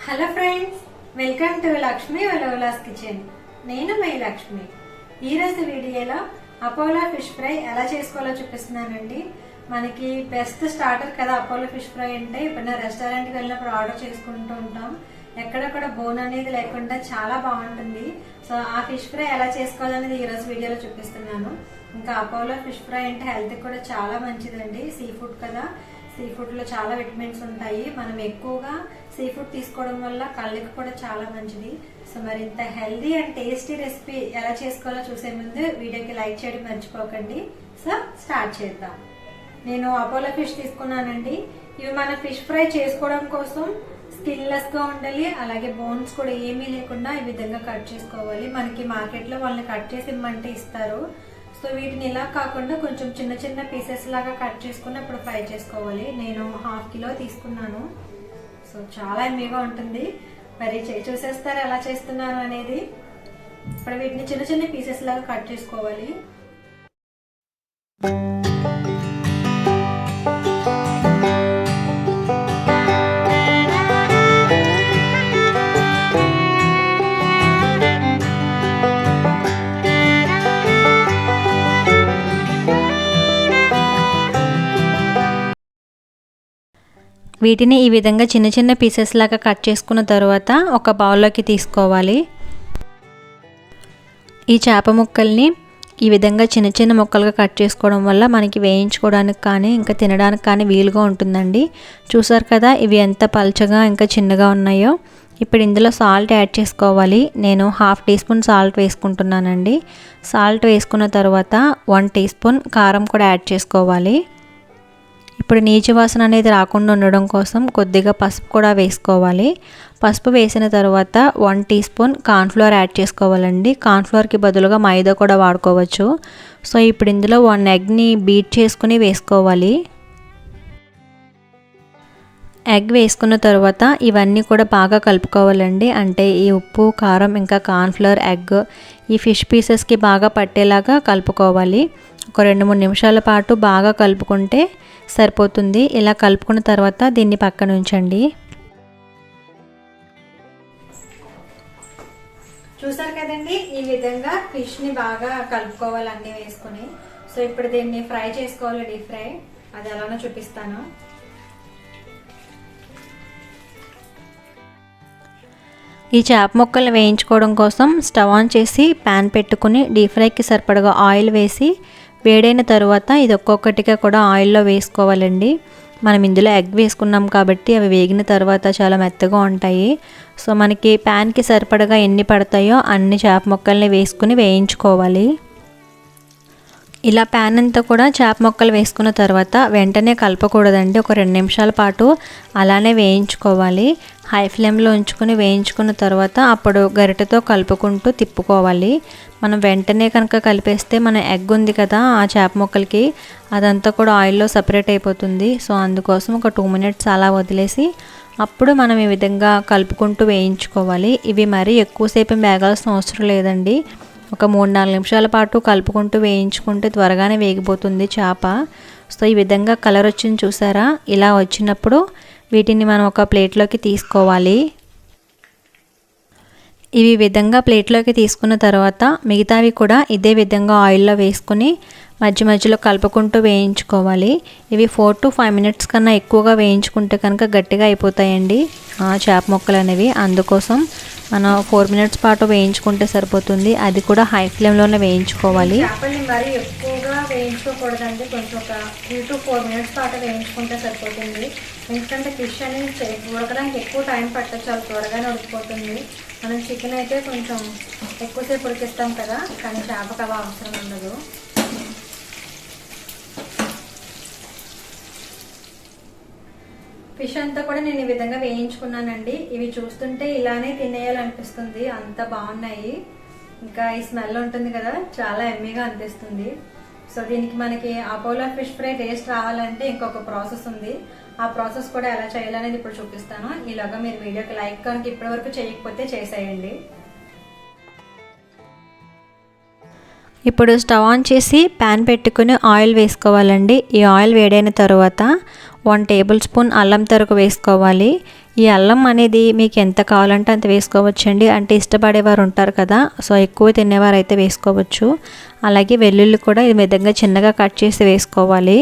Hello friends, welcome to Lakshmi వలోలాస్ kitchen. నేను మై లక్ష్మి. ఈరోజు వీడియోలో అపోలో ఫిష్ ఫ్రై ఎలా చేసుకోవాలో చూపిస్తున్నానండి. మనకి బెస్ట్ స్టార్టర్ కదా అపోలో ఫిష్ ఫ్రై అంటే. ఇప్పుడు రెస్టారెంట్కి వెళ్ళినప్పుడు ఆర్డర్ చేసుకుంటూ ఉంటాం. ఎక్కడక్కడ బోన్ అనేది లేకుండా చాలా బాగుంటుంది. సో ఆ ఫిష్ ఫ్రై ఎలా చేసుకోవాలనేది ఈరోజు వీడియోలో చూపిస్తున్నాను. ఇంకా అపోలో ఫిష్ ఫ్రై అంటే హెల్త్ కూడా చాలా మంచిదండి. సీ ఫుడ్ కదా, సీ ఫుడ్ లో చాలా విటమిన్స్ ఉంటాయి. మనం ఎక్కువగా సీ ఫుడ్ తీసుకోవడం వల్ల కళ్ళకి కూడా చాలా మంచిది. సో మరి ఇంత హెల్దీ అండ్ టేస్టీ రెసిపీ ఎలా చేసుకోవాలో చూసే ముందు వీడియోకి లైక్ చేయడం మర్చిపోకండి. సో స్టార్ట్ చేద్దాం. నేను అపోలో ఫిష్ తీసుకున్నానండి. ఇవి మన ఫిష్ ఫ్రై చేసుకోవడం కోసం స్కిన్లెస్ గా ఉండాలి, అలాగే బోన్స్ కూడా ఏమీ లేకుండా ఈ విధంగా కట్ చేసుకోవాలి. మనకి మార్కెట్ లో వాళ్ళని కట్ చేసి ఇమ్మంటే ఇస్తారు. సో వీటిని ఇలా కాకుండా కొంచెం చిన్న చిన్న పీసెస్ లాగా కట్ చేసుకుని ఇప్పుడు ఫ్రై చేసుకోవాలి. నేను 1/2 కిలో తీసుకున్నాను. సో చాలా ఎమ్మీగా ఉంటుంది. మరి చూసేస్తారు ఎలా చేస్తున్నాను అనేది. ఇప్పుడు వీటిని చిన్న చిన్న పీసెస్ లాగా కట్ చేసుకోవాలి. వీటిని ఈ విధంగా చిన్న చిన్న పీసెస్ లాగా కట్ చేసుకున్న తర్వాత ఒక బౌల్లోకి తీసుకోవాలి. ఈ చేప ముక్కల్ని ఈ విధంగా చిన్న చిన్న ముక్కలుగా కట్ చేసుకోవడం వల్ల మనకి వేయించుకోవడానికి కానీ ఇంకా తినడానికి కానీ వీలుగా ఉంటుందండి. చూసారు కదా ఇవి ఎంత పల్చగా ఇంకా చిన్నగా ఉన్నాయో. ఇప్పుడు ఇందులో సాల్ట్ యాడ్ చేసుకోవాలి. నేను 1/2 టీ స్పూన్ సాల్ట్ వేసుకుంటున్నానండి. సాల్ట్ వేసుకున్న తర్వాత 1 టీ స్పూన్ కారం కూడా యాడ్ చేసుకోవాలి. ఇప్పుడు నీచు వాసన అనేది రాకుండా ఉండడం కోసం కొద్దిగా పసుపు కూడా వేసుకోవాలి. పసుపు వేసిన తర్వాత 1 టీ స్పూన్ కార్న్ఫ్లోర్ యాడ్ చేసుకోవాలండి. కార్న్ఫ్లోర్కి బదులుగా మైదా కూడా వాడుకోవచ్చు. సో ఇప్పుడు ఇందులో 1 ఎగ్ని బీట్ చేసుకుని వేసుకోవాలి. ఎగ్ వేసుకున్న తర్వాత ఇవన్నీ కూడా బాగా కలుపుకోవాలండి. అంటే ఈ ఉప్పు, కారం, ఇంకా కార్న్ఫ్లోర్, ఎగ్ ఈ ఫిష్ పీసెస్కి బాగా పట్టేలాగా కలుపుకోవాలి. ఒక 2-3 నిమిషాల పాటు బాగా కలుపుకుంటే సరిపోతుంది. ఇలా కలుపుకున్న తర్వాత దీన్ని పక్కన ఉంచండి. చూసారు కదండి, ఈ విధంగా ఫిష్ ని బాగా కలుపుకోవాలి అన్ని వేసుకుని. సో ఇప్పుడు దీన్ని ఫ్రై చేసుకోవాలి, డీప్ ఫ్రై. అది ఎలానో చూపిస్తాను. ఈ చేప ముక్కలు వేయించుకోవడం కోసం స్టవ్ ఆన్ చేసి ప్యాన్ పెట్టుకుని డీప్ ఫ్రైకి సరిపడగా ఆయిల్ వేసి వేడైన తర్వాత ఇది ఒక్కొక్కటిగా కూడా ఆయిల్లో వేసుకోవాలండి. మనం ఇందులో ఎగ్ వేసుకున్నాం కాబట్టి అవి వేగిన తర్వాత చాలా మెత్తగా ఉంటాయి. సో మనకి ప్యాన్కి సరిపడగా ఎన్ని పడతాయో అన్ని చేప ముక్కల్ని వేసుకుని వేయించుకోవాలి. ఇలా ప్యాన్ అంతా కూడా చేప ముక్కలు వేసుకున్న తర్వాత వెంటనే కలపకూడదండి. ఒక 2 నిమిషాల పాటు అలానే వేయించుకోవాలి. హై ఫ్లేమ్లో ఉంచుకొని వేయించుకున్న తర్వాత అప్పుడు గరిటెతో కలుపుకుంటూ తిప్పుకోవాలి. మనం వెంటనే కనుక కలిపేస్తే మన ఎగ్ ఉంది కదా ఆ చేప ముక్కలకి అదంతా కూడా ఆయిల్లో సపరేట్ అయిపోతుంది. సో అందుకోసం ఒక 2 మినిట్స్ అలా వదిలేసి అప్పుడు మనం ఈ విధంగా కలుపుకుంటూ వేయించుకోవాలి. ఇవి మరీ ఎక్కువసేపు వేగాల్సిన అవసరం లేదండి. ఒక 3-4 నిమిషాల పాటు కలుపుకుంటూ వేయించుకుంటే త్వరగానే వేగిపోతుంది చేప. సో ఈ విధంగా కలర్ వచ్చింది చూసారా. ఇలా వచ్చినప్పుడు వీటిని మనం ఒక ప్లేట్లోకి తీసుకోవాలి. ఇవి విధంగా ప్లేట్లోకి తీసుకున్న తర్వాత మిగతావి కూడా ఇదే విధంగా ఆయిల్లో వేసుకుని మధ్య మధ్యలో కలుపుకుంటూ వేయించుకోవాలి. ఇవి 4 to 5 మినిట్స్ కన్నా ఎక్కువగా వేయించుకుంటే కనుక గట్టిగా అయిపోతాయండి చేప ముక్కలు అనేవి. అందుకోసం మనం 4 మినిట్స్ పాటు వేయించుకుంటే సరిపోతుంది. అది కూడా హై ఫ్లేమ్లోనే వేయించుకోవాలి. చేపల్ని మరీ ఎక్కువగా వేయించుకోకూడదండి. కొంచెం ఒక 3 to 4 మినిట్స్ పాటు వేయించుకుంటే సరిపోతుంది. ఎందుకంటే ఫిష్ అనేది ఉడకడానికి ఎక్కువ టైం పట్టచ్చు, చాలా త్వరగానే ఉడికిపోతుంది. మనం చికెన్ అయితే కొంచెం ఎక్కువసేపు ఉడికిస్తాం కదా, కానీ చేపకు అలా అవసరం ఉండదు. ఫిష్ అంతా కూడా నేను ఈ విధంగా వేయించుకున్నానండి. ఇవి చూస్తుంటే ఇలానే తినేయాలనిపిస్తుంది, అంత బాగున్నాయి. ఇంకా ఈ స్మెల్ ఉంటుంది కదా, చాలా ఎమ్మీగా అనిపిస్తుంది. సో దీనికి మనకి అపోలో ఫిష్ ఫ్రై టేస్ట్ రావాలంటే ఇంకొక ప్రాసెస్ ఉంది. ఆ ప్రాసెస్ కూడా ఎలా చేయాలనేది ఇప్పుడు చూపిస్తాను. ఈలోగా మీరు వీడియోకి లైక్ కనుక ఇప్పటివరకు చేయకపోతే చేసేయండి. ఇప్పుడు స్టవ్ ఆన్ చేసి ప్యాన్ పెట్టుకుని ఆయిల్ వేసుకోవాలండి. ఈ ఆయిల్ వేడైన తర్వాత 1 టేబుల్ స్పూన్ అల్లం తరుగు వేసుకోవాలి. ఈ అల్లం అనేది మీకు ఎంత కావాలంటే అంత వేసుకోవచ్చండి. అంటే ఇష్టపడేవారు ఉంటారు కదా, సో ఎక్కువ తినేవారు అయితే వేసుకోవచ్చు. అలాగే వెల్లుల్లి కూడా ఈ విధంగా చిన్నగా కట్ చేసి వేసుకోవాలి.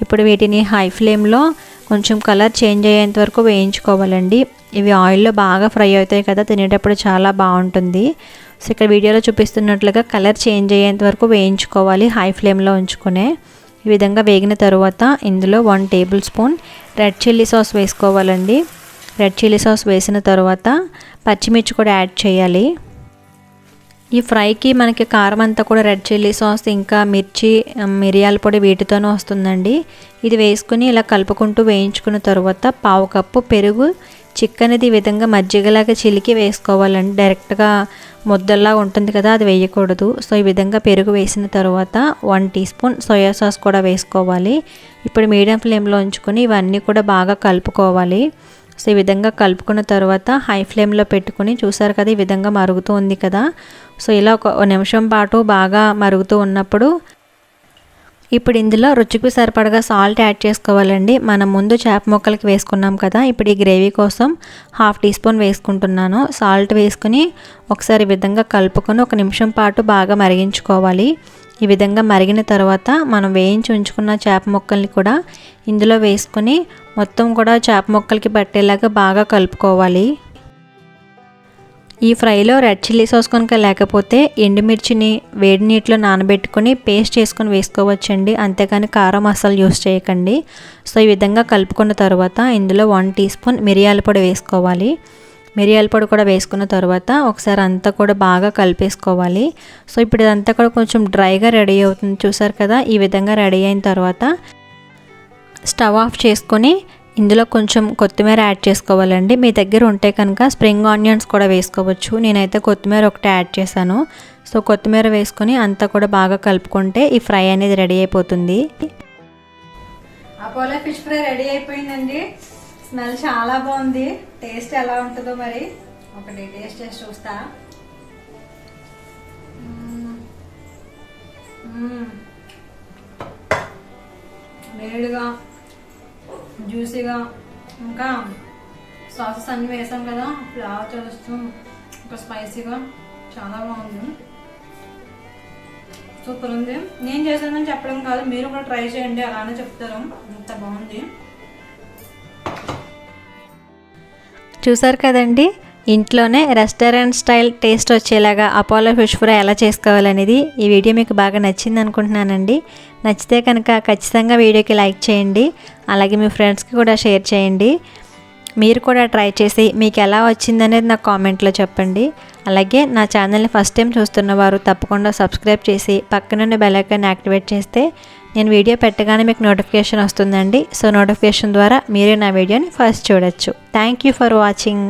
ఇప్పుడు వీటిని హై ఫ్లేమ్లో కొంచెం కలర్ చేంజ్ అయ్యేంత వరకు వేయించుకోవాలండి. ఇవి ఆయిల్లో బాగా ఫ్రై అవుతాయి కదా, తినేటప్పుడు చాలా బాగుంటుంది. సో ఇక్కడ వీడియోలో చూపిస్తున్నట్లుగా కలర్ చేంజ్ అయ్యేంత వరకు వేయించుకోవాలి హై ఫ్లేమ్లో ఉంచుకునే. ఈ విధంగా వేగిన తర్వాత ఇందులో 1 table spoon red chilli sauce వేసుకోవాలండి. రెడ్ చిల్లీ సాస్ వేసిన తర్వాత పచ్చిమిర్చి కూడా యాడ్ చేయాలి. ఈ ఫ్రైకి మనకి కారం అంతా కూడా రెడ్ చిల్లీ సాస్ ఇంకా మిర్చి, మిరియాల పొడి వీటితోనే వస్తుందండి. ఇది వేసుకుని ఇలా కలుపుకుంటూ వేయించుకున్న తర్వాత 1/2 కప్పు పెరుగు చిక్కనిది ఈ విధంగా మజ్జిగలాగా చిలికి వేసుకోవాలండి. డైరెక్ట్గా ముద్దల్లా ఉంటుంది కదా, అది వేయకూడదు. సో ఈ విధంగా పెరుగు వేసిన తర్వాత 1 టీ స్పూన్ సోయా సాస్ కూడా వేసుకోవాలి. ఇప్పుడు మీడియం ఫ్లేమ్లో ఉంచుకొని ఇవన్నీ కూడా బాగా కలుపుకోవాలి. సో ఈ విధంగా కలుపుకున్న తర్వాత హై ఫ్లేమ్లో పెట్టుకుని చూసారు కదా, ఈ విధంగా మరుగుతూ ఉంది కదా. సో ఇలా 1 నిమిషం పాటు బాగా మరుగుతూ ఉన్నప్పుడు ఇప్పుడు ఇందులో రుచికి సరిపడగా సాల్ట్ యాడ్ చేసుకోవాలండి. మనం ముందు చేప ముక్కలకి వేసుకున్నాం కదా, ఇప్పుడు ఈ గ్రేవీ కోసం 1/2 టీ స్పూన్ వేసుకుంటున్నాను. సాల్ట్ వేసుకుని ఒకసారి ఈ విధంగా కలుపుకొని 1 నిమిషం పాటు బాగా మరిగించుకోవాలి. ఈ విధంగా మరిగిన తర్వాత మనం వేయించి ఉంచుకున్న చేప ముక్కల్ని కూడా ఇందులో వేసుకొని మొత్తం కూడా చేప ముక్కలకి పట్టేలాగా బాగా కలుపుకోవాలి. ఈ ఫ్రైలో రెడ్ చిల్లీ సాస్ కనుక లేకపోతే ఎండుమిర్చిని వేడి నీటిలో నానబెట్టుకుని పేస్ట్ చేసుకొని వేసుకోవచ్చండి. అంతేకాని కారం అస్సలు యూస్ చేయకండి. సో ఈ విధంగా కలుపుకున్న తర్వాత ఇందులో 1 టీ స్పూన్ మిరియాల పొడి వేసుకోవాలి. మిరియాల పొడి కూడా వేసుకున్న తర్వాత ఒకసారి అంతా కూడా బాగా కలిపేసుకోవాలి. సో ఇప్పుడు ఇదంతా కూడా కొంచెం డ్రైగా రెడీ అవుతుంది చూసారు కదా. ఈ విధంగా రెడీ అయిన తర్వాత స్టవ్ ఆఫ్ చేసుకొని ఇందులో కొంచెం కొత్తిమీర యాడ్ చేసుకోవాలండి. మీ దగ్గర ఉంటే కనుక స్ప్రింగ్ ఆనియన్స్ కూడా వేసుకోవచ్చు. నేనైతే కొత్తిమీర ఒకటి యాడ్ చేశాను. సో కొత్తిమీర వేసుకొని అంతా కూడా బాగా కలుపుకుంటే ఈ ఫ్రై అనేది రెడీ అయిపోతుంది. అపోలో ఫిష్ ఫ్రై రెడీ అయిపోయిందండి. స్మెల్ చాలా బాగుంది. టేస్ట్ ఎలా ఉంటుందో మరి ఒకటి టేస్ట్ చేసి చూస్తా. వేడిగా జ్యూసీగా, ఇంకా సాసెస్ అన్నీ వేసాం కదా, ఫ్లేవర్ తెలుస్తూ ఇంకా స్పైసీగా చాలా బాగుంది. సూపర్ ఉంది. నేను చేశానని చెప్పడం కాదు, మీరు కూడా ట్రై చేయండి, అలానే చెప్తారు. అంత బాగుంది. చూసారు కదండి, ఇంట్లోనే రెస్టారెంట్ స్టైల్ టేస్ట్ వచ్చేలాగా అపోలో ఫిష్ ఫ్రై ఎలా చేసుకోవాలనేది ఈ వీడియో మీకు బాగా నచ్చింది అనుకుంటున్నానండి. నచ్చితే కనుక ఖచ్చితంగా వీడియోకి లైక్ చేయండి. అలాగే మీ ఫ్రెండ్స్కి కూడా షేర్ చేయండి. మీరు కూడా ట్రై చేసి మీకు ఎలా వచ్చిందనేది నాకు కామెంట్లో చెప్పండి. అలాగే నా ఛానల్ని ఫస్ట్ టైం చూస్తున్న వారు తప్పకుండా సబ్స్క్రైబ్ చేసి పక్కనున్న బెల్ ఐకాన్ యాక్టివేట్ చేస్తే నేను వీడియో పెట్టగానే మీకు నోటిఫికేషన్ వస్తుందండి. సో నోటిఫికేషన్ ద్వారా మీరే నా వీడియోని ఫస్ట్ చూడొచ్చు. Thank you for watching.